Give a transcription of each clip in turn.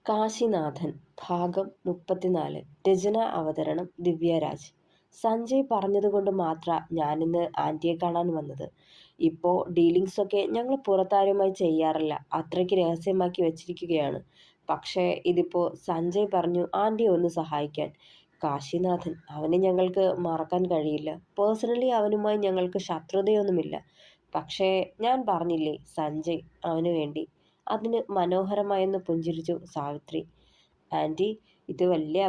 കാശിനാഥൻ ഭാഗം 34. രചന അവതരണം ദിവ്യരാജ്. സഞ്ജയ് പറഞ്ഞതുകൊണ്ട് മാത്രാ ഞാനിന്ന് ആൻറ്റിയെ കാണാൻ വന്നത്. ഇപ്പോൾ ഡീലിങ്സൊക്കെ ഞങ്ങൾ പുറത്താരുമായി ചെയ്യാറില്ല, അത്രയ്ക്ക് രഹസ്യമാക്കി വച്ചിരിക്കുകയാണ്. പക്ഷേ ഇതിപ്പോൾ സഞ്ജയ് പറഞ്ഞു ആൻറ്റിയെ ഒന്ന് സഹായിക്കാൻ. കാശിനാഥൻ, അവനെ ഞങ്ങൾക്ക് മറക്കാൻ കഴിയില്ല. പേഴ്സണലി അവനുമായി ഞങ്ങൾക്ക് ശത്രുതയൊന്നുമില്ല. പക്ഷേ ഞാൻ പറഞ്ഞില്ലേ സഞ്ജയ് അവന് വേണ്ടി. അതിന് മനോഹരമായെന്ന് പുഞ്ചിരിച്ചു സാവിത്രി. ആൻറ്റി, ഇത് വലിയ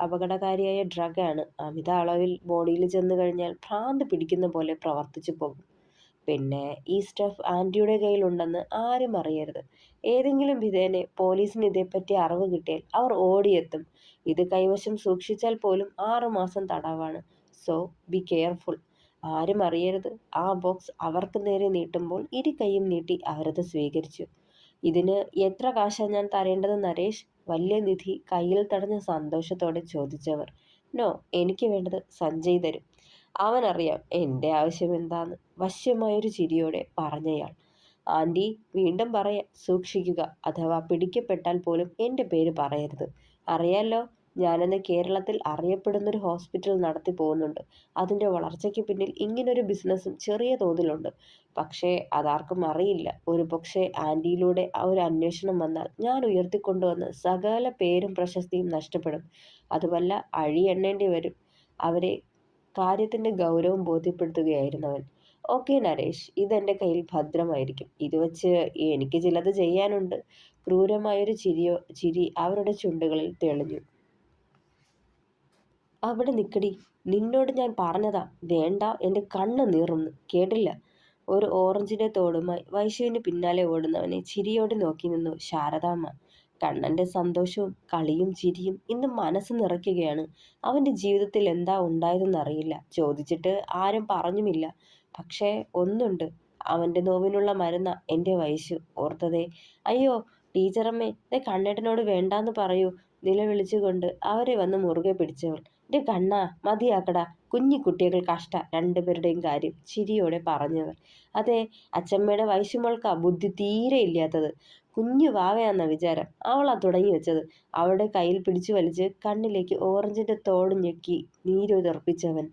അപകടകാരിയായ ഡ്രഗാണ്. അമിത അളവിൽ ബോഡിയിൽ ചെന്ന് കഴിഞ്ഞാൽ ഭ്രാന്ത് പിടിക്കുന്ന പോലെ പ്രവർത്തിച്ചു പോകും. പിന്നെ ഈ സ്റ്റഫ് ആൻറ്റിയുടെ കയ്യിലുണ്ടെന്ന് ആരും അറിയരുത്. ഏതെങ്കിലും വിധേനെ പോലീസിന് ഇതേപ്പറ്റി അറിവ് കിട്ടിയാൽ അവർ ഓടിയെത്തും. ഇത് കൈവശം സൂക്ഷിച്ചാൽ പോലും 6 മാസം തടവാണ്. So be careful. ആരും അറിയരുത്. ആ ബോക്സ് അവർക്ക് നേരെ നീട്ടുമ്പോൾ ഇരു കൈയും നീട്ടി അവരത് സ്വീകരിച്ചു. ഇതിന് എത്ര കാശാ ഞാൻ തരേണ്ടത് നരേഷ്? വലിയ നിധി കയ്യിൽ തടഞ്ഞ സന്തോഷത്തോടെ ചോദിച്ചവർ. നോ, എനിക്ക് വേണ്ടത് സഞ്ജയ് തരും. അവനറിയാം എൻ്റെ ആവശ്യം എന്താന്ന്, വശ്യമായൊരു ചിരിയോടെ പറഞ്ഞയാൾ. ആൻറ്റി, വീണ്ടും പറയാം, സൂക്ഷിക്കുക. അഥവാ പിടിക്കപ്പെട്ടാൽ പോലും എൻ്റെ പേര് പറയരുത്. അറിയാലോ, ഞാനിന്ന് കേരളത്തിൽ അറിയപ്പെടുന്നൊരു ഹോസ്പിറ്റൽ നടത്തി പോകുന്നുണ്ട്. അതിൻ്റെ വളർച്ചയ്ക്ക് പിന്നിൽ ഇങ്ങനൊരു ബിസിനസ്സും ചെറിയ തോതിലുണ്ട്. പക്ഷേ അതാർക്കും അറിയില്ല. ഒരു പക്ഷേ ആൻറ്റിയിലൂടെ ഒരു അന്വേഷണം വന്നാൽ ഞാൻ ഉയർത്തിക്കൊണ്ടുവന്ന് സകല പേരും പ്രശസ്തിയും നഷ്ടപ്പെടും. അതുമല്ല, അഴിയെണ്ണേണ്ടി വരും. അവരെ കാര്യത്തിൻ്റെ ഗൗരവം ബോധ്യപ്പെടുത്തുകയായിരുന്നവൻ. ഓക്കെ നരേഷ്, ഇതെൻ്റെ കയ്യിൽ ഭദ്രമായിരിക്കും. ഇത് വച്ച് എനിക്ക് ചിലത് ചെയ്യാനുണ്ട്. ക്രൂരമായൊരു ചിരി അവരുടെ ചുണ്ടുകളിൽ തെളിഞ്ഞു. അവിടെ നിൽക്കടി, നിന്നോട് ഞാൻ പറഞ്ഞതാ വേണ്ട, എൻ്റെ കണ്ണ് നീറുന്നു, കേട്ടില്ല? ഒരു ഓറഞ്ചിൻ്റെ തോടുമായി വൈശുവിന് പിന്നാലെ ഓടുന്നവനെ ചിരിയോടെ നോക്കി നിന്നു ശാരദാമ്മ. കണ്ണൻ്റെ സന്തോഷവും കളിയും ചിരിയും ഇന്ന് മനസ്സ് നിറയ്ക്കുകയാണ്. അവൻ്റെ ജീവിതത്തിൽ എന്താ ഉണ്ടായതെന്നറിയില്ല. ചോദിച്ചിട്ട് ആരും പറഞ്ഞുമില്ല. പക്ഷേ ഒന്നുണ്ട്, അവൻ്റെ നോവിനുള്ള മരുന്ന എൻ്റെ വൈശു. ഓർത്തതേ. അയ്യോ ടീച്ചറമ്മേ, കണ്ണേട്ടനോട് വേണ്ടാന്ന് പറയൂ. നിലവിളിച്ചുകൊണ്ട് അവരെ വന്ന് മുറുകെ പിടിച്ചവൾ. എൻ്റെ കണ്ണാ, മതിയാക്കടാ, കുഞ്ഞി കുട്ടികൾ കഷ്ട രണ്ടുപേരുടെയും കാര്യം, ചിരിയോടെ പറഞ്ഞവർ. അതെ, അച്ചമ്മയുടെ വൈശുമോൾക്കാ ബുദ്ധി തീരെ ഇല്ലാത്തത്. കുഞ്ഞു വാവയാന്ന വിചാരം. അവളാ തുടങ്ങി വെച്ചത്. അവളുടെ കയ്യിൽ പിടിച്ചു വലിച്ച് കണ്ണിലേക്ക് ഓറഞ്ചിൻ്റെ തോട് ഞെക്കി നീരുതിർപ്പിച്ചവൻ.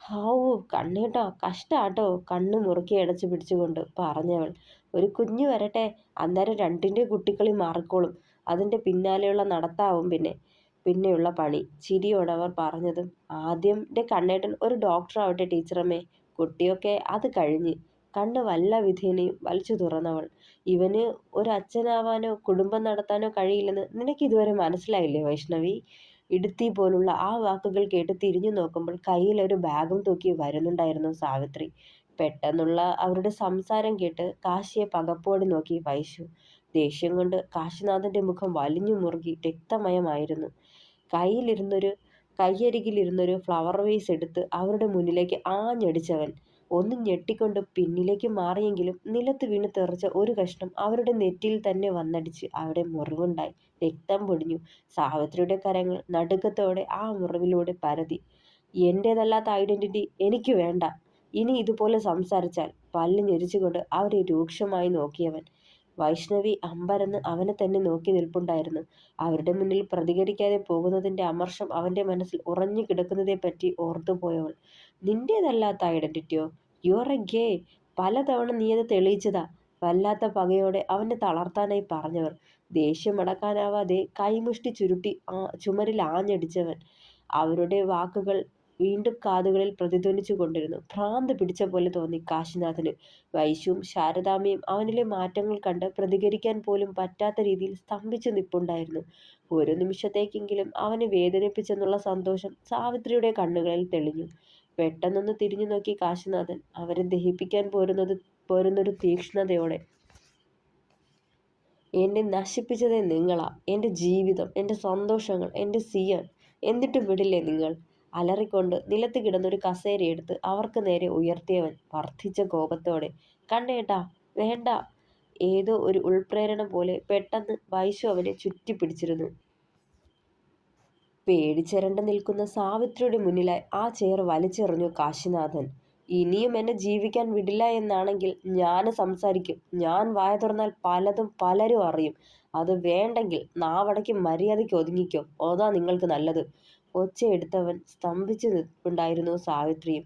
ഹാവൂ കണ്ണേട്ടോ, കഷ്ടാട്ടോ, കണ്ണ് മുറുക്കി അടച്ചു പിടിച്ചുകൊണ്ട് പറഞ്ഞവൾ. ഒരു കുഞ്ഞു വരട്ടെ, അന്നേരം രണ്ടിൻ്റെ കുട്ടിക്കളി മാറിക്കോളും. അതിൻ്റെ പിന്നാലെയുള്ള നടത്താവും പിന്നെയുള്ള പണി. ചിരിയോടവർ പറഞ്ഞതും, ആദ്യം എൻ്റെ കണ്ണേട്ടൻ ഒരു ഡോക്ടറാവട്ടെ ടീച്ചറമ്മേ. കുട്ടിയൊക്കെ അത് കഴിഞ്ഞ്. കണ്ണ് വല്ല വിധേനയും വലിച്ചു തുറന്നവൾ. ഇവന് ഒരു അച്ഛനാവാനോ കുടുംബം നടത്താനോ കഴിയില്ലെന്ന് നിനക്കിതുവരെ മനസ്സിലായില്ലേ വൈഷ്ണവി? ഇടുത്തി പോലുള്ള ആ വാക്കുകൾ കേട്ട് തിരിഞ്ഞു നോക്കുമ്പോൾ കയ്യിൽ ഒരു ബാഗും തൂക്കി വരുന്നുണ്ടായിരുന്നു സാവിത്രി. പെട്ടെന്നുള്ള അവരുടെ സംസാരം കേട്ട് കാശിയെ പകപ്പോടെ നോക്കി വൈശു. ദേഷ്യം കൊണ്ട് കാശിനാഥൻ്റെ മുഖം വലിഞ്ഞു മുറുകി രക്തമയമായിരുന്നു. കൈയരികിലിരുന്നൊരു ഫ്ലവർ വേസ് എടുത്ത് അവരുടെ മുന്നിലേക്ക് ആഞ്ഞടിച്ചവൻ. ഒന്ന് ഞെട്ടിക്കൊണ്ട് പിന്നിലേക്ക് മാറിയെങ്കിലും നിലത്ത് വീണ് തെറിച്ച ഒരു കഷ്ണം അവരുടെ നെറ്റിയിൽ തന്നെ വന്നടിച്ച് അവിടെ മുറിവുണ്ടായി. രക്തം പൊടിഞ്ഞു. സാവിത്രിയുടെ കരങ്ങൾ നടുക്കത്തോടെ ആ മുറിവിലൂടെ പരതി. എൻ്റേതല്ലാത്ത ഐഡന്റിറ്റി എനിക്ക് വേണ്ട. ഇനി ഇതുപോലെ സംസാരിച്ചാൽ, പല്ല് ഞെരിച്ചുകൊണ്ട് അവരെ രൂക്ഷമായി നോക്കിയവൻ. വൈഷ്ണവി അമ്പരന്ന് അവനെ തന്നെ നോക്കി നിൽപ്പുണ്ടായിരുന്നു. അവരുടെ മുന്നിൽ പ്രതികരിക്കാതെ പോകുന്നതിൻ്റെ അമർഷം അവൻ്റെ മനസ്സിൽ ഉറഞ്ഞു കിടക്കുന്നതെപ്പറ്റി ഓർത്തുപോയവൾ. നിന്റേതല്ലാത്ത ഐഡന്റിറ്റിയോ? You are a gay. പലതവണ നീ അത് തെളിയിച്ചതാ. വല്ലാത്ത പകയോടെ അവനെ തളർത്താനായി പറഞ്ഞവർ. ദേഷ്യമടക്കാനാവാതെ കൈമുഷ്ടി ചുരുട്ടി ചുമരിൽ ആഞ്ഞടിച്ചവൻ. അവരുടെ വാക്കുകൾ വീണ്ടും കാതുകളിൽ പ്രതിധ്വനിച്ചു കൊണ്ടിരുന്നു. ഭ്രാന്ത് പിടിച്ച പോലെ തോന്നി കാശിനാഥന്. വൈശുവും ശാരദാമ്മയും അവനിലെ മാറ്റങ്ങൾ കണ്ട് പ്രതികരിക്കാൻ പോലും പറ്റാത്ത രീതിയിൽ സ്തംഭിച്ചു നിൽപ്പുണ്ടായിരുന്നു. ഒരു നിമിഷത്തേക്കെങ്കിലും അവനെ വേദനിപ്പിച്ചെന്നുള്ള സന്തോഷം സാവിത്രിയുടെ കണ്ണുകളിൽ തെളിഞ്ഞു. പെട്ടെന്നൊന്ന് തിരിഞ്ഞു നോക്കി കാശിനാഥൻ അവരെ ദഹിപ്പിക്കാൻ പോരുന്നൊരു തീക്ഷ്ണതയോടെ. എന്നെ നശിപ്പിച്ചതേ നിങ്ങളാ. എൻ്റെ ജീവിതം, എൻ്റെ സന്തോഷങ്ങൾ, എൻ്റെ സിയാൻ. എന്നിട്ടും വിടില്ലേ നിങ്ങൾ? അലറിക്കൊണ്ട് നിലത്ത് കിടന്നൊരു കസേരയെടുത്ത് അവർക്ക് നേരെ ഉയർത്തിയവൻ വർദ്ധിച്ച കോപത്തോടെ. കണ്ണേട്ടാ വേണ്ട. ഏതോ ഒരു ഉൾപ്രേരണ പോലെ പെട്ടെന്ന് വൈശു അവനെ ചുറ്റിപ്പിടിച്ചിരുന്നു. പേടിച്ചരണ്ട് നിൽക്കുന്ന സാവിത്രിയുടെ മുന്നിലായി ആ ചെയർ വലിച്ചെറിഞ്ഞു കാശിനാഥൻ. ഇനിയും എന്നെ ജീവിക്കാൻ വിടില്ല എന്നാണെങ്കിൽ ഞാൻ സംസാരിക്കും. ഞാൻ വായ തുറന്നാൽ പലതും പലരും അറിയും. അത് വേണ്ടെങ്കിൽ നാവടക്കി മര്യാദയ്ക്ക് ഒതുങ്ങിക്കോ. അതാ നിങ്ങൾക്ക് നല്ലത്. ഒച്ചയെടുത്തവൻ സ്തംഭിച്ചു നിൽപ്പുണ്ടായിരുന്നു സാവിത്രിയും.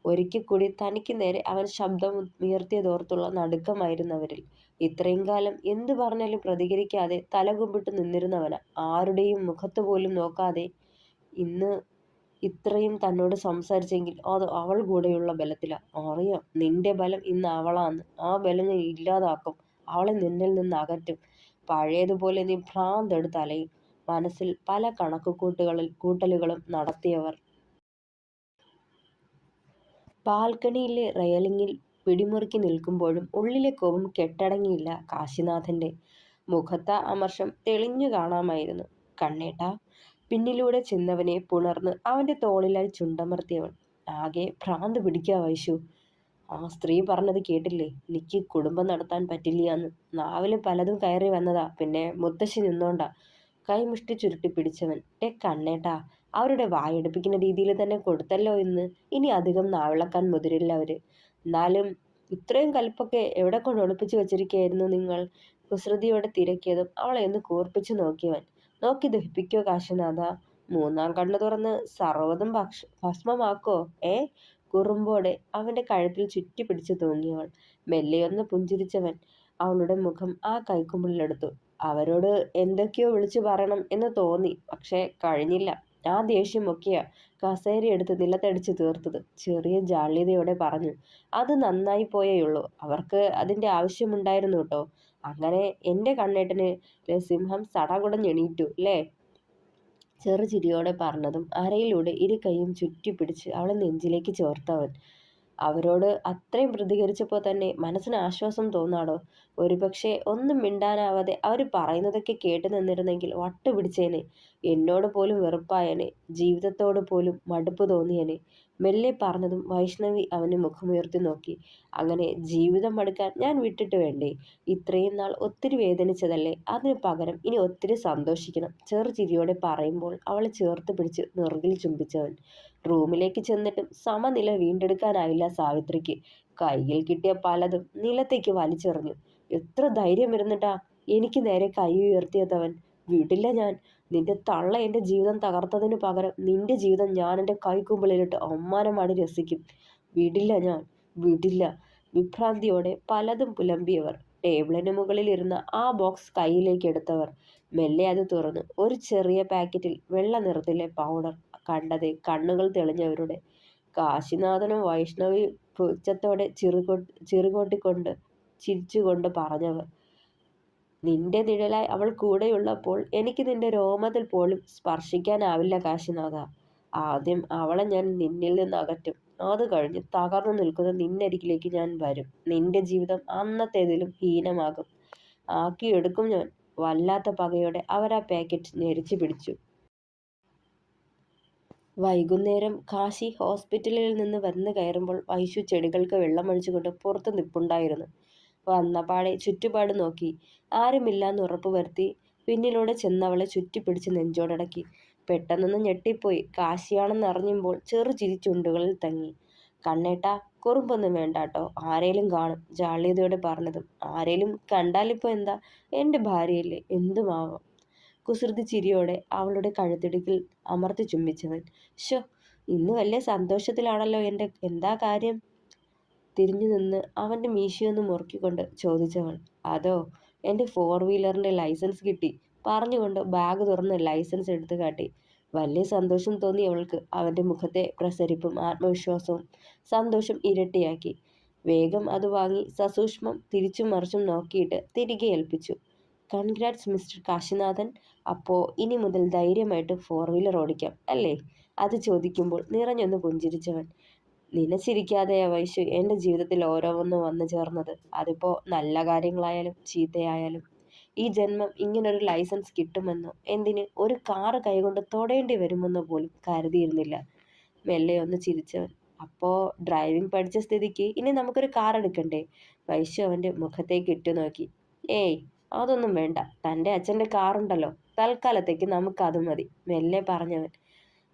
ഒരിക്കൽ കൂടി തനിക്ക് നേരെ അവൻ ശബ്ദം ഉയർത്തിയതോർത്തുള്ള നടുക്കമായിരുന്നു അവരിൽ. ഇത്രയും കാലം എന്തു പറഞ്ഞാലും പ്രതികരിക്കാതെ തലകുമ്പിട്ട് നിന്നിരുന്നവന് ആരുടെയും മുഖത്തുപോലും നോക്കാതെ ഇന്ന് ഇത്രയും തന്നോട് സംസാരിച്ചെങ്കിൽ അത് അവൾ കൂടെയുള്ള ബലത്തിലാ. അറിയാം നിന്റെ ബലം ഇന്ന് അവളാന്ന്. ആ ബലം ഞാൻ ഇല്ലാതാക്കും. അവളെ നിന്നിൽ നിന്ന് അകറ്റും. പഴയതുപോലെ നീ ഭ്രാന്തെടുത്ത് അലയും. മനസ്സിൽ പല കൂട്ടലുകളും നടത്തിയവർ ബാൽക്കണിയിലെ റെയിലിങ്ങിൽ പിടിമുറുക്കി നിൽക്കുമ്പോഴും ഉള്ളിലെ കോപം കെട്ടടങ്ങിയില്ല കാശിനാഥന്റെ. മുഖത്തെ അമർഷം തെളിഞ്ഞു കാണാമായിരുന്നു. കണ്ണേട്ടാ. പിന്നിലൂടെ ചെന്നവനെ പുണർന്ന് അവന്റെ തോളിലായി ചുണ്ടമർത്തിയവൾ. ആകെ ഭ്രാന്ത് പിടിക്കാ വൈശു. ആ സ്ത്രീ പറഞ്ഞത് കേട്ടില്ലേ? എനിക്ക് കുടുംബം നടത്താൻ പറ്റില്ലാന്ന്. നാവില് പലതും കയറി വന്നതാ. പിന്നെ മുത്തശ്ശി നിന്നോണ്ടാ. കൈമുഷ്ടി ചുരുട്ടി പിടിച്ചവൻ. കണ്ണേട്ടാ. അവരുടെ വായടുപ്പിക്കുന്ന രീതിയിൽ തന്നെ കൊടുത്തല്ലോ ഇന്ന്. ഇനി അധികം നാവിളക്കാൻ മുതിരില്ല അവര്. എന്നാലും ഇത്രയും കൽപ്പൊക്കെ എവിടെ കൊണ്ട് ഒളിപ്പിച്ചു വെച്ചിരിക്കുകയായിരുന്നു നിങ്ങൾ? കുസൃതിയോടെ തിരക്കിയതും അവളെ ഒന്ന് കൂർപ്പിച്ചു നോക്കിയവൻ. നോക്കി ദഹിപ്പിക്കോ കാശിനാഥ. മൂന്നാം കണ്ണു തുറന്ന് സർവ്വതും ഭസ്മമാക്കോ? കുറുമ്പോടെ അവന്റെ കഴുത്തിൽ ചുറ്റി പിടിച്ചു തൂങ്ങിയവൾ. മെല്ലെയൊന്ന് പുഞ്ചിരിച്ചവൻ അവളുടെ മുഖം ആ കൈക്കുമ്പിളിലെടുത്തു. അവരോട് എന്തൊക്കെയോ വിളിച്ചു പറയണം എന്ന് തോന്നി. പക്ഷെ കഴിഞ്ഞില്ല. ആ ദേഷ്യമൊക്കെയാ കസേരയെടുത്ത് നിലത്തടിച്ചു തീർത്തത്. ചെറിയ ജാള്യതയോടെ പറഞ്ഞു. അത് നന്നായി പോയേയുള്ളൂ. അവർക്ക് അതിന്റെ ആവശ്യമുണ്ടായിരുന്നു കേട്ടോ. അങ്ങനെ എന്റെ കണ്ണേട്ടന് സിംഹം സടകുടഞ്ഞെണീറ്റു ല്ലേ? ചെറുചിരിയോടെ പറഞ്ഞതും അരയിലൂടെ ഇരു കൈയും ചുറ്റിപ്പിടിച്ച് അവളെ നെഞ്ചിലേക്ക് ചേർത്തവൻ. അവരോട് അത്രയും പ്രതികരിച്ചപ്പോൾ തന്നെ മനസ്സിന് ആശ്വാസം തോന്നാടോ. ഒരുപക്ഷെ ഒന്നും മിണ്ടാനാവാതെ അവർ പറയുന്നതൊക്കെ കേട്ടു നിന്നിരുന്നെങ്കിൽ വട്ടുപിടിച്ചേനെ. എന്നോട് പോലും വെറുപ്പായനെ. ജീവിതത്തോട് പോലും മടുപ്പ് തോന്നിയനെ. മെല്ലെ പറഞ്ഞതും വൈഷ്ണവി അവന് മുഖമുയർത്തി നോക്കി. അങ്ങനെ ജീവിതം മടുക്കാൻ ഞാൻ വിട്ടിട്ട് വേണ്ടേ? ഇത്രയും നാൾ ഒത്തിരി വേദനിച്ചതല്ലേ? അതിന് പകരം ഇനി ഒത്തിരി സന്തോഷിക്കണം. ചെറുചിരിയോടെ പറയുമ്പോൾ അവളെ ചേർത്ത് പിടിച്ച് നെറുകിൽ ചുംബിച്ചവൻ. റൂമിലേക്ക് ചെന്നിട്ടും സമനില വീണ്ടെടുക്കാനായില്ല സാവിത്രിക്ക്. കയ്യിൽ കിട്ടിയ പലതും നിലത്തേക്ക് വലിച്ചെറിഞ്ഞു. എത്ര ധൈര്യം ഇരുന്നിട്ടാ എനിക്ക് നേരെ കൈ ഉയർത്തിയതവൻ. വിടില്ല ഞാൻ. നിന്റെ തള്ള എന്റെ ജീവിതം തകർത്തതിനു പകരം നിന്റെ ജീവിതം ഞാൻ എന്റെ കൈക്കുമ്പിളിലിട്ട് അമ്മാനമാടി രസിക്കും. വിടില്ല ഞാൻ. വിടില്ല. വിഭ്രാന്തിയോടെ പലതും പുലമ്പിയവർ. ടേബിളിന് മുകളിൽ ഇരുന്ന ആ ബോക്സ് കയ്യിലേക്ക് എടുത്തവർ. മെല്ലെ അത് തുറന്നു. ഒരു ചെറിയ പാക്കറ്റിൽ വെള്ള നിറത്തിലെ പൗഡർ കണ്ടതേ കണ്ണുകൾ തെളിഞ്ഞവരുടെ. കാശിനാഥനും വൈഷ്ണവി പുച്ഛത്തോടെ ചിരിച്ചുകൊണ്ട് പറഞ്ഞവർ. നിന്റെ നിഴലായി അവൾ കൂടെയുള്ളപ്പോൾ എനിക്ക് നിന്റെ രോമത്തിൽ പോലും സ്പർശിക്കാനാവില്ല കാശിനാഥ. ആദ്യം അവളെ ഞാൻ നിന്നിൽ നിന്ന് അകറ്റും. അത് കഴിഞ്ഞ് തകർന്നു നിൽക്കുന്ന നിന്നരികിലേക്ക് ഞാൻ വരും. നിന്റെ ജീവിതം അന്നത്തേതിലും ഹീനമാകും. ആക്കിയെടുക്കും ഞാൻ. വല്ലാത്ത പകയോടെ അവർ ആ പാക്കറ്റ് ഞെരിച്ചു പിടിച്ചു. വൈകുന്നേരം കാശി ഹോസ്പിറ്റലിൽ നിന്ന് വന്ന് കയറുമ്പോൾ വൈശു ചെടികൾക്ക് വെള്ളമൊഴിച്ചുകൊണ്ട് പുറത്ത് നിൽപ്പുണ്ടായിരുന്നു. വന്നപാടെ ചുറ്റുപാട് നോക്കി. ആരുമില്ലാന്ന് ഉറപ്പുവരുത്തി പിന്നിലൂടെ ചെന്നവളെ ചുറ്റിപ്പിടിച്ച് നെഞ്ചോടടക്കി. പെട്ടെന്നൊന്ന് ഞെട്ടിപ്പോയി. കാശിയാണെന്നറിഞ്ഞുമ്പോൾ ചെറുചിരി ചുണ്ടുകളിൽ തങ്ങി. കണ്ണേട്ടാ. കുറുമ്പൊന്നും വേണ്ടാട്ടോ. ആരേലും കാണും. ജാള്യതയോടെ പറഞ്ഞതും. ആരേലും കണ്ടാലിപ്പോ എന്താ? എന്റെ ഭാര്യയല്ലേ? എന്തുമാവാം. കുസൃതി ചിരിയോടെ അവളുടെ കഴുത്തിടുക്കിൽ അമർത്തി ചുംബിച്ചവൻ. ശോ. ഇന്ന് വലിയ സന്തോഷത്തിലാണല്ലോ എന്താ കാര്യം? തിരിഞ്ഞു നിന്ന് അവന്റെ മീശയൊന്ന് മുറുക്കിക്കൊണ്ട് ചോദിച്ചവൾ. അതോ, എന്റെ 4 വീലറിന്റെ ലൈസൻസ് കിട്ടി. പറഞ്ഞുകൊണ്ട് ബാഗ് തുറന്ന് ലൈസൻസ് എടുത്തു കാട്ടി. വലിയ സന്തോഷം തോന്നി അവൾക്ക്. അവന്റെ മുഖത്തെ പ്രസരിപ്പും ആത്മവിശ്വാസവും സന്തോഷം ഇരട്ടിയാക്കി. വേഗം അത് വാങ്ങി സസൂക്ഷ്മം തിരിച്ചും മറിച്ചും നോക്കിയിട്ട് തിരികെ ഏൽപ്പിച്ചു. Congrats mister Kashinathan. അപ്പോ ഇനി മുതൽ ധൈര്യമായിട്ട് 4 വീലർ ഓടിക്കാം അല്ലേ? അത് ചോദിക്കുമ്പോൾ നിറഞ്ഞൊന്ന് പുഞ്ചിരിച്ചവൻ. നിനച്ചിരിക്കാതെയാ വൈശു എൻ്റെ ജീവിതത്തിൽ ഓരോന്നും വന്നു ചേർന്നത്. അതിപ്പോ നല്ല കാര്യങ്ങളായാലും ചീത്തയായാലും. ഈ ജന്മം ഇങ്ങനൊരു ലൈസൻസ് കിട്ടുമെന്നോ എന്തിന് ഒരു കാറ് കൈകൊണ്ട് തൊടേണ്ടി വരുമെന്നോ പോലും കരുതിയിരുന്നില്ല. മെല്ലെ ഒന്ന് ചിരിച്ചവൻ. അപ്പോ ഡ്രൈവിംഗ് പഠിച്ച സ്ഥിതിക്ക് ഇനി നമുക്കൊരു കാർ എടുക്കണ്ടേ? വൈശു അവന്റെ മുഖത്തേക്ക് ഇട്ടുനോക്കി. ഏയ്, അതൊന്നും വേണ്ട. തൻ്റെ അച്ഛൻ്റെ കാറുണ്ടല്ലോ. തൽക്കാലത്തേക്ക് നമുക്കത് മതി. മെല്ലെ പറഞ്ഞവൻ.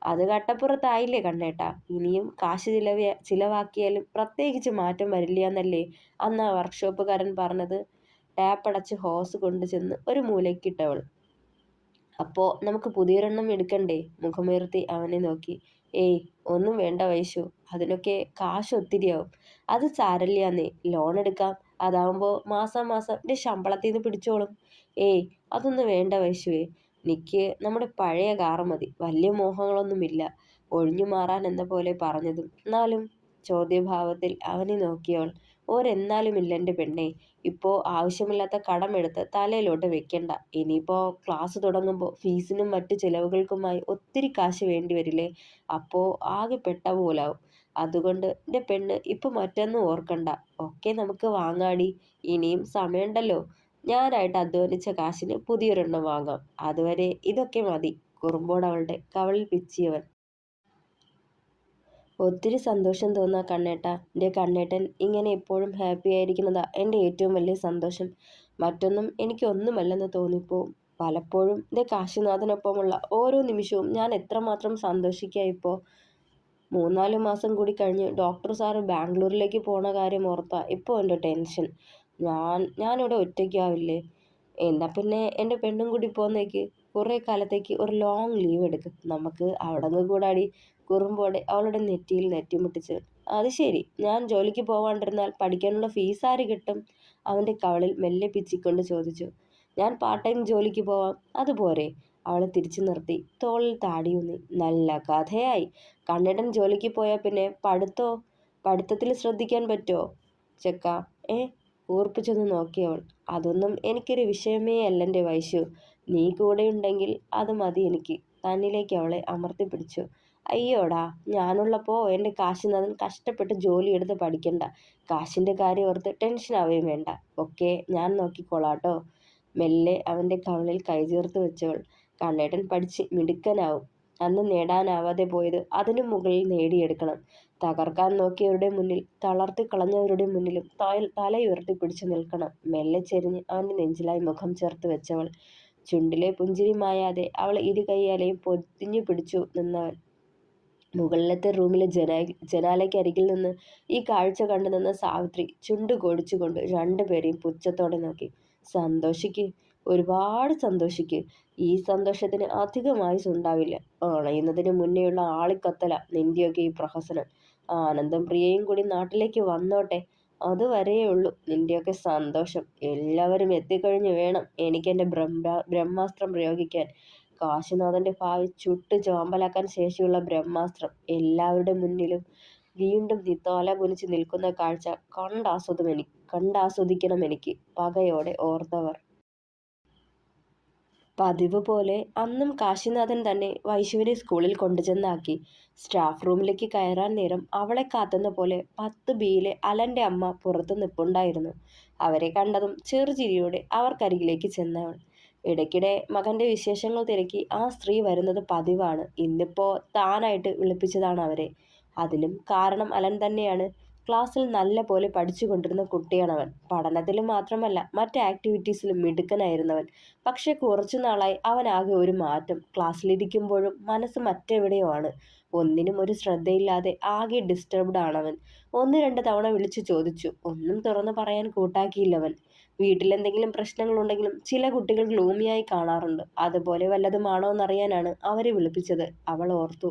അത് കട്ടപ്പുറത്തായില്ലേ കണ്ണേട്ടാ. ഇനിയും കാശ് ചിലവാക്കിയാലും പ്രത്യേകിച്ച് മാറ്റം വരില്ല എന്നല്ലേ അന്ന് ആ വർക്ക്ഷോപ്പുകാരൻ പറഞ്ഞത്. ടാപ്പടച്ച് ഹോസ് കൊണ്ടു ചെന്ന് ഒരു മൂലയ്ക്കിട്ടവൾ. അപ്പോ നമുക്ക് പുതിയൊരെണ്ണം എടുക്കണ്ടേ? മുഖമുയർത്തി അവനെ നോക്കി. ഏയ്, ഒന്നും വേണ്ട വൈശു, അതിനൊക്കെ കാശ് ഒത്തിരിയാവും. അത് സാരല്യാന്നേ, ലോൺ എടുക്കാം. അതാവുമ്പോ മാസം എൻ്റെ ശമ്പളത്തിൽ നിന്ന് പിടിച്ചോളും. ഏയ്, അതൊന്നും വേണ്ട വൈശുവേ. നിക്ക് നമ്മുടെ പഴയ കാറ് മതി. വലിയ മോഹങ്ങളൊന്നുമില്ല. ഒഴിഞ്ഞു മാറാൻ എന്ന പോലെ പറഞ്ഞതും എന്നാലും ചോദ്യഭാവത്തിൽ അവനെ നോക്കിയവൾ. ഓരെന്നാലും ഇല്ല എൻ്റെ പെണ്ണെ. ഇപ്പോൾ ആവശ്യമില്ലാത്ത കടമെടുത്ത് തലയിലോട്ട് വെക്കണ്ട. ഇനിയിപ്പോൾ ക്ലാസ് തുടങ്ങുമ്പോൾ ഫീസിനും മറ്റു ചിലവുകൾക്കുമായി ഒത്തിരി കാശ് വേണ്ടി വരില്ലേ? അപ്പോൾ ആകെ പെട്ട പോലാവും. അതുകൊണ്ട് എൻ്റെ പെണ്ണ് ഇപ്പം മറ്റൊന്നും ഓർക്കണ്ട. ഒക്കെ നമുക്ക് വാങ്ങാടി. ഇനിയും സമയമുണ്ടല്ലോ. ഞാനായിട്ട് അധ്വാനിച്ച കാശിന് പുതിയൊരെണ്ണം വാങ്ങാം. അതുവരെ ഇതൊക്കെ മതി. കുറുമ്പോടവളുടെ കവളിൽ പിച്ചിയവൻ. ഒത്തിരി സന്തോഷം തോന്നാ കണ്ണേട്ടാ. എൻ്റെ കണ്ണേട്ടൻ ഇങ്ങനെ എപ്പോഴും ഹാപ്പി ആയിരിക്കുന്നതാ എൻ്റെ ഏറ്റവും വലിയ സന്തോഷം. മറ്റൊന്നും എനിക്കൊന്നുമല്ലെന്ന് തോന്നിപ്പോവും. പലപ്പോഴും എൻ്റെ കാശിനാഥനൊപ്പമുള്ള ഓരോ നിമിഷവും ഞാൻ എത്രമാത്രം സന്തോഷിക്കുക ഇപ്പോൾ. 3-4 മാസം കൂടി കഴിഞ്ഞ് ഡോക്ടർ സാറ് ബാംഗ്ലൂരിലേക്ക് പോണ കാര്യം ഓർത്താ ഇപ്പോൾ എൻ്റെ ടെൻഷൻ. ഞാനിവിടെ ഒറ്റയ്ക്കാവില്ലേ? എന്നാ പിന്നെ എൻ്റെ പെണ്ണും കൂടി പോന്നേക്ക്. കുറേ കാലത്തേക്ക് ഒരു ലോങ് ലീവ് എടുക്ക്. നമുക്ക് അവിടങ്ങ് കൂടാടി. കുറുമ്പോടെ അവളുടെ നെറ്റിയിൽ നെറ്റിമുട്ടിച്ച്. അത് ശരി, ഞാൻ ജോലിക്ക് പോവാണ്ടിരുന്നാൽ പഠിക്കാനുള്ള ഫീസ് ആര് കിട്ടും? അവൻ്റെ കവളിൽ മെല്ലെ പിച്ചിക്കൊണ്ട് ചോദിച്ചു. ഞാൻ പാർട്ട് ടൈം ജോലിക്ക് പോവാം, അതുപോരെ? അവളെ തിരിച്ചു നിർത്തി തോളിൽ താടിയൂന്നി. നല്ല കഥയായി. കണ്ണേട്ടൻ ജോലിക്ക് പോയാൽ പിന്നെ പഠിത്തത്തിൽ ശ്രദ്ധിക്കാൻ പറ്റുമോ ചെക്ക? ഏ? ഊർപ്പിച്ചൊന്ന് നോക്കിയവൾ. അതൊന്നും എനിക്കൊരു വിഷയമേ അല്ലെൻ്റെ വൈശു. നീ കൂടെയുണ്ടെങ്കിൽ അത് മതി എനിക്ക്. തന്നിലേക്ക് അവളെ അമർത്തി പിടിച്ചു. അയ്യോടാ, ഞാനുള്ളപ്പോൾ എൻ്റെ കാശിനാഥൻ കഷ്ടപ്പെട്ട് ജോലിയെടുത്ത് പഠിക്കണ്ട. കാശിൻ്റെ കാര്യം ഓർത്ത് ടെൻഷൻ ആവുകയും വേണ്ട. ഒക്കെ ഞാൻ നോക്കിക്കോളാട്ടോ. മെല്ലെ അവൻ്റെ കവളിൽ കൈചേർത്ത് വെച്ചവൾ. കണ്ണേട്ടൻ പഠിച്ച് മിടുക്കനാവും. അന്ന് നേടാനാവാതെ പോയത് അതിനു മുകളിൽ നേടിയെടുക്കണം. തകർക്കാൻ നോക്കിയവരുടെ മുന്നിൽ, തളർത്തി കളഞ്ഞവരുടെ മുന്നിലും തലയുയർത്തി പിടിച്ചു നിൽക്കണം. മെല്ലെ ചെരിഞ്ഞ് അവൻ്റെ നെഞ്ചിലായി മുഖം ചേർത്ത് വെച്ചവൾ. ചുണ്ടിലെ പുഞ്ചിരി മായാതെ അവൾ ഇരു കൈയാലെയും പൊതിഞ്ഞു പിടിച്ചു നിന്നവൻ. മുകളിലത്തെ റൂമിലെ ജനാലയ്ക്കരികിൽ നിന്ന് ഈ കാഴ്ച കണ്ടു നിന്ന സാവിത്രി ചുണ്ടു കൊടിച്ചുകൊണ്ട് രണ്ടുപേരെയും പുച്ഛത്തോടെ നോക്കി. സന്തോഷിക്ക്, ഒരുപാട് സന്തോഷിക്ക്. ഈ സന്തോഷത്തിന് അധികമായുസുണ്ടാവില്ല. അണയുന്നതിന് മുന്നേയുള്ള ആളിക്കത്തല നിന്റെയൊക്കെ ഈ പ്രഹസനം. ആനന്ദം പ്രിയയും കൂടി നാട്ടിലേക്ക് വന്നോട്ടെ, അതുവരെയേ ഉള്ളൂ നിന്റെയൊക്കെ സന്തോഷം. എല്ലാവരും എത്തിക്കഴിഞ്ഞു വേണം എനിക്കെൻ്റെ ബ്രഹ്മാസ്ത്രം പ്രയോഗിക്കാൻ. കാശിനാഥൻ്റെ ഭാവി ചുട്ട് ചോമ്പലാക്കാൻ ശേഷിയുള്ള ബ്രഹ്മാസ്ത്രം. എല്ലാവരുടെ മുന്നിലും വീണ്ടും നീ തല കുനിച്ച് നിൽക്കുന്ന കാഴ്ച കണ്ടാസ്വദിക്കണം എനിക്ക്, പകയോടെ ഓർത്തവർ. പതിവ് പോലെ അന്നും കാശിനാഥൻ തന്നെ വൈശുവിനെ സ്കൂളിൽ കൊണ്ടുചെന്നാക്കി. സ്റ്റാഫ് റൂമിലേക്ക് കയറാൻ നേരം അവളെ കാത്തുന്ന പോലെ 10 ബിയിലെ അലൻ്റെ അമ്മ പുറത്തു നിൽപ്പുണ്ടായിരുന്നു. അവരെ കണ്ടതും ചെറുചിരിയോടെ അവർക്കരികിലേക്ക് ചെന്നവൾ. ഇടയ്ക്കിടെ മകൻ്റെ വിശേഷങ്ങൾ തിരക്കി ആ സ്ത്രീ വരുന്നത് പതിവാണ്. ഇന്നിപ്പോ താനായിട്ട് വിളിപ്പിച്ചതാണ് അവരെ. അതിനും കാരണം അലൻ തന്നെയാണ്. ക്ലാസ്സിൽ നല്ല പോലെ പഠിച്ചുകൊണ്ടിരുന്ന കുട്ടിയാണവൻ. പഠനത്തിലും മാത്രമല്ല മറ്റ് ആക്ടിവിറ്റീസിലും മിടുക്കനായിരുന്നവൻ. പക്ഷെ കുറച്ചു നാളായി അവനാകെ ഒരു മാറ്റം. ക്ലാസ്സിലിരിക്കുമ്പോഴും മനസ്സ് മറ്റെവിടെയോ ആണ്. ഒന്നിനും ഒരു ശ്രദ്ധയില്ലാതെ ആകെ ഡിസ്റ്റർബ്ഡ് ആണവൻ. 1-2 തവണ വിളിച്ചു ചോദിച്ചു. ഒന്നും തുറന്നു പറയാൻ കൂട്ടാക്കിയില്ലവൻ. വീട്ടിലെന്തെങ്കിലും പ്രശ്നങ്ങളുണ്ടെങ്കിലും ചില കുട്ടികൾ ഗ്ലൂമിയായി കാണാറുണ്ട്. അതുപോലെ വല്ലതുമാണോന്നറിയാനാണ് അവരെ വിളിപ്പിച്ചത്. അവൾ ഓർത്തു.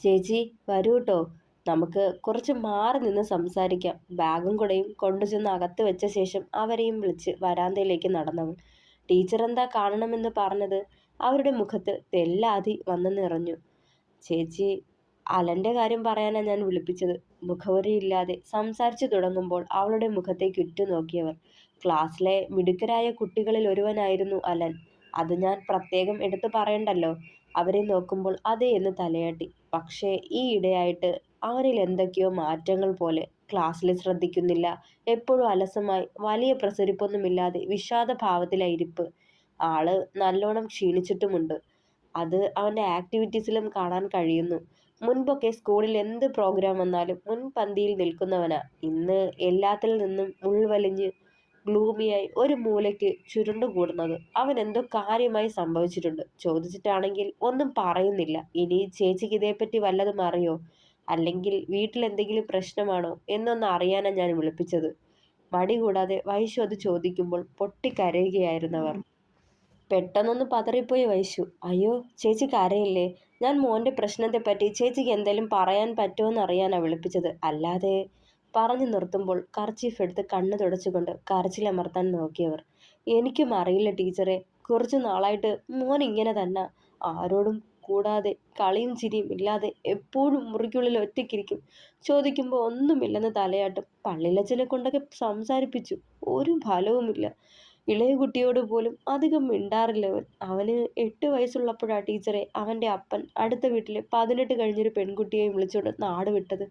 ചേച്ചി വരൂ ട്ടോ, നമുക്ക് കുറച്ച് മാറി നിന്ന് സംസാരിക്കാം. ബാഗും കുടയും കൊണ്ടുചെന്ന് അകത്ത് വെച്ച ശേഷം അവരെയും വിളിച്ച് വരാന്തയിലേക്ക് നടന്നവൾ. ടീച്ചറെന്താ കാണണമെന്ന് പറഞ്ഞത്? അവരുടെ മുഖത്ത് തെല്ലാതി വന്നു നിറഞ്ഞു. ചേച്ചി, അലൻ്റെ കാര്യം പറയാനാ ഞാൻ വിളിപ്പിച്ചത്. മുഖവരിയില്ലാതെ സംസാരിച്ചു തുടങ്ങുമ്പോൾ അവളുടെ മുഖത്തേക്ക് ഉറ്റുനോക്കിയവർ. ക്ലാസ്സിലെ മിടുക്കരായ കുട്ടികളിൽ ഒരുവനായിരുന്നു അലൻ. അത് ഞാൻ പ്രത്യേകം എടുത്തു പറയണ്ടല്ലോ. അവരെ നോക്കുമ്പോൾ അതേ എന്ന് തലയാട്ടി. പക്ഷേ ഈ ഇടെയായിട്ട് അവനിൽ എന്തൊക്കെയോ മാറ്റങ്ങൾ പോലെ. ക്ലാസ്സിൽ ശ്രദ്ധിക്കുന്നില്ല. എപ്പോഴും അലസമായി, വലിയ പ്രസരിപ്പൊന്നുമില്ലാതെ വിഷാദഭാവത്തിലായി ഇരിപ്പ്. ആള് നല്ലോണം ക്ഷീണിച്ചിട്ടുമുണ്ട്. അത് അവൻ്റെ ആക്ടിവിറ്റീസിലും കാണാൻ കഴിയുന്നു. മുൻപൊക്കെ സ്കൂളിൽ എന്ത് പ്രോഗ്രാം വന്നാലും മുൻപന്തിയിൽ നിൽക്കുന്നവനാ. ഇന്ന് എല്ലാത്തിൽ നിന്നും ഉൾവലിഞ്ഞ് ഗ്ലൂമിയായി ഒരു മൂലയ്ക്ക് ചുരുണ്ടുകൂടുന്നത്. അവൻ എന്തോ കാര്യമായി സംഭവിച്ചിട്ടുണ്ട്. ചോദിച്ചിട്ടാണെങ്കിൽ ഒന്നും പറയുന്നില്ല. ഇനി ചേച്ചിക്ക് ഇതേപ്പറ്റി വല്ലതും അറിയോ? അല്ലെങ്കിൽ വീട്ടിലെന്തെങ്കിലും പ്രശ്നമാണോ എന്നൊന്ന് അറിയാനാ ഞാൻ വിളിപ്പിച്ചത്. മടി കൂടാതെ വൈശു അത് ചോദിക്കുമ്പോൾ പൊട്ടിക്കരയുകയായിരുന്നവർ. പെട്ടെന്നൊന്ന് പതറിപ്പോയി വൈശു. അയ്യോ ചേച്ചി കരയില്ലേ? ഞാൻ മോൻ്റെ പ്രശ്നത്തെപ്പറ്റി ചേച്ചിക്ക് എന്തെങ്കിലും പറയാൻ പറ്റുമോയെന്നറിയാനാ വിളിപ്പിച്ചത്. അല്ലാതെ. പറഞ്ഞു നിർത്തുമ്പോൾ കർച്ചീഫ് എടുത്ത് കണ്ണ് തുടച്ചുകൊണ്ട് കരച്ചിലമർത്താൻ നോക്കിയവർ. എനിക്കും അറിയില്ല ടീച്ചറെ. കുറച്ചു നാളായിട്ട് മോൻ ഇങ്ങനെ തന്നെ. ആരോടും കൂടാതെ കളിയും ചിരിയും ഇല്ലാതെ എപ്പോഴും മുറിക്കുള്ളിൽ ഒറ്റയ്ക്കിരിക്കും. ചോദിക്കുമ്പോൾ ഒന്നുമില്ലെന്ന് തലയാട്ടും. പള്ളിയിലച്ഛനെ കൊണ്ടൊക്കെ സംസാരിപ്പിച്ചു. ഒരു ഫലവുമില്ല. ഇളയ കുട്ടിയോട് പോലും അധികം മിണ്ടാറില്ലവൻ. അവന് 8 വയസ്സുള്ളപ്പോഴാ ടീച്ചറെ അവൻ്റെ അപ്പൻ അടുത്ത വീട്ടിലെ 18 കഴിഞ്ഞൊരു പെൺകുട്ടിയെയും വിളിച്ചുകൊണ്ട് നാട് വിട്ടത്.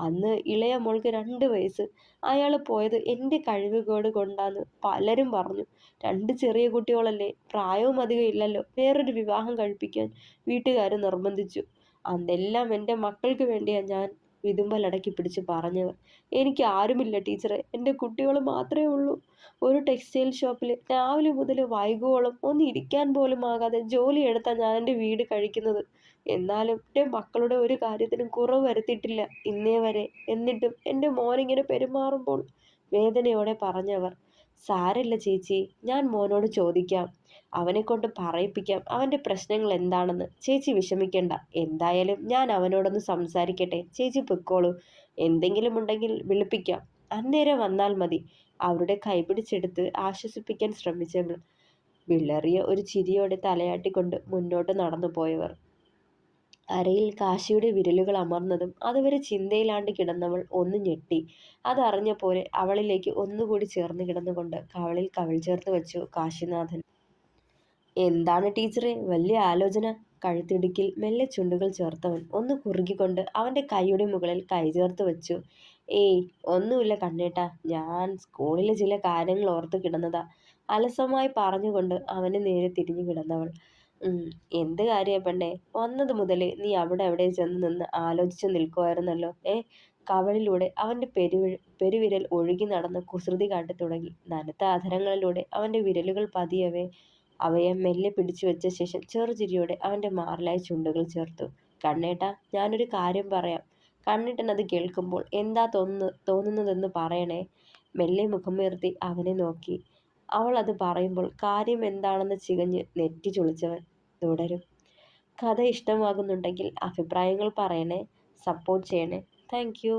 അന്ന് ഇളയ മോൾക്ക് 2 വയസ്സ്. അയാൾ പോയത് എൻ്റെ കഴിവുകേട് കൊണ്ടാന്ന് പലരും പറഞ്ഞു. 2 ചെറിയ കുട്ടികളല്ലേ, പ്രായവും അധികം ഇല്ലല്ലോ. വേറൊരു വിവാഹം കഴിപ്പിക്കാൻ വീട്ടുകാർ നിർബന്ധിച്ചു. അന്നെല്ലാം എൻ്റെ മക്കൾക്ക് വേണ്ടിയാ ഞാൻ വിതുമ്പലടക്കി പിടിച്ച് പറഞ്ഞവർ. എനിക്ക് ആരുമില്ല ടീച്ചറെ, എൻ്റെ കുട്ടികൾ മാത്രമേ ഉള്ളൂ. ഒരു ടെക്സ്റ്റൈൽ ഷോപ്പിൽ രാവിലെ മുതൽ വൈകുവോളം ഒന്ന് ഇരിക്കാൻ പോലും ആകാതെ ജോലിയെടുത്താണ് ഞാൻ എൻ്റെ വീട് കഴിക്കുന്നത്. എന്നാലും എൻ്റെ മക്കളുടെ ഒരു കാര്യത്തിനും കുറവ് വരുത്തിയിട്ടില്ല ഇന്നേ വരെ. എന്നിട്ടും എൻ്റെ മോനിങ്ങനെ പെരുമാറുമ്പോൾ വേദനയോടെ പറഞ്ഞവർ. സാരമില്ല ചേച്ചി, ഞാൻ മോനോട് ചോദിക്കാം. അവനെക്കൊണ്ട് പറയിപ്പിക്കാം അവൻ്റെ പ്രശ്നങ്ങൾ എന്താണെന്ന്. ചേച്ചി വിഷമിക്കണ്ട. എന്തായാലും ഞാൻ അവനോടൊന്ന് സംസാരിക്കട്ടെ. ചേച്ചി പൊയ്ക്കോളൂ. എന്തെങ്കിലും ഉണ്ടെങ്കിൽ വിളിപ്പിക്കാം. അന്നേരം വന്നാൽ മതി. അവരുടെ കൈപിടിച്ചെടുത്ത് ആശ്വസിപ്പിക്കാൻ ശ്രമിച്ചവൾ വിളറിയ ഒരു ചിരിയോടെ തലയാട്ടിക്കൊണ്ട് മുന്നോട്ട് നടന്നു പോയവർ. അരയിൽ കാശിയുടെ വിരലുകൾ അമർന്നതും അതുവരെ ചിന്തയിലാണ്ട് കിടന്നവൾ ഒന്ന് ഞെട്ടി. അതറിഞ്ഞ പോലെ അവളിലേക്ക് ഒന്നുകൂടി ചേർന്ന് കിടന്നുകൊണ്ട് കവളിൽ കവിൾ ചേർത്ത് വെച്ചു കാശിനാഥൻ. എന്താണ് ടീച്ചറെ വലിയ ആലോചന? കഴുത്തിടുക്കിൽ മെല്ലെ ചുണ്ടുകൾ ചേർത്തവൻ ഒന്ന് കുറുകിക്കൊണ്ട് അവൻ്റെ കൈയുടെ മുകളിൽ കൈ ചേർത്ത് വെച്ചു. ഏയ് ഒന്നുമില്ല കണ്ണേട്ടാ, ഞാൻ സ്കൂളിലെ ചില കാര്യങ്ങൾ ഓർത്ത് കിടന്നതാ. അലസമായി പറഞ്ഞുകൊണ്ട് അവന് നേരെ തിരിഞ്ഞു കിടന്നവൾ. എന്ത് കാര്യാ പെണ്ണേ? വന്നത് മുതൽ നീ അവിടെ അവിടെ ചെന്ന് നിന്ന് ആലോചിച്ചു നിൽക്കുമായിരുന്നല്ലോ. കവളിലൂടെ അവൻ്റെ പെരുവിരൽ ഒഴുകി നടന്ന് കുസൃതി കാട്ടി തുടങ്ങി. നനുത്ത അധരങ്ങളിലൂടെ അവൻ്റെ വിരലുകൾ പതിയവേ അവയെ മെല്ലെ പിടിച്ചു വെച്ച ശേഷം ചെറുചിരിയോടെ അവൻ്റെ മാറിലായി ചുണ്ടുകൾ ചേർത്തു. കണ്ണേട്ടാ, ഞാനൊരു കാര്യം പറയാം. കണ്ണേട്ടൻ അത് കേൾക്കുമ്പോൾ എന്താ തോന്നുന്നതെന്ന് പറയണേ. മെല്ലെ മുഖമുയർത്തി അവനെ നോക്കി അവൾ അത് പറയുമ്പോൾ കാര്യം എന്താണെന്ന് ചികഞ്ഞ് നെറ്റി ചുളിച്ചവൻ തുടരും. കഥ ഇഷ്ടമാകുന്നുണ്ടെങ്കിൽ അഭിപ്രായങ്ങൾ പറയണേ. സപ്പോർട്ട് ചെയ്യണേ. Thank you.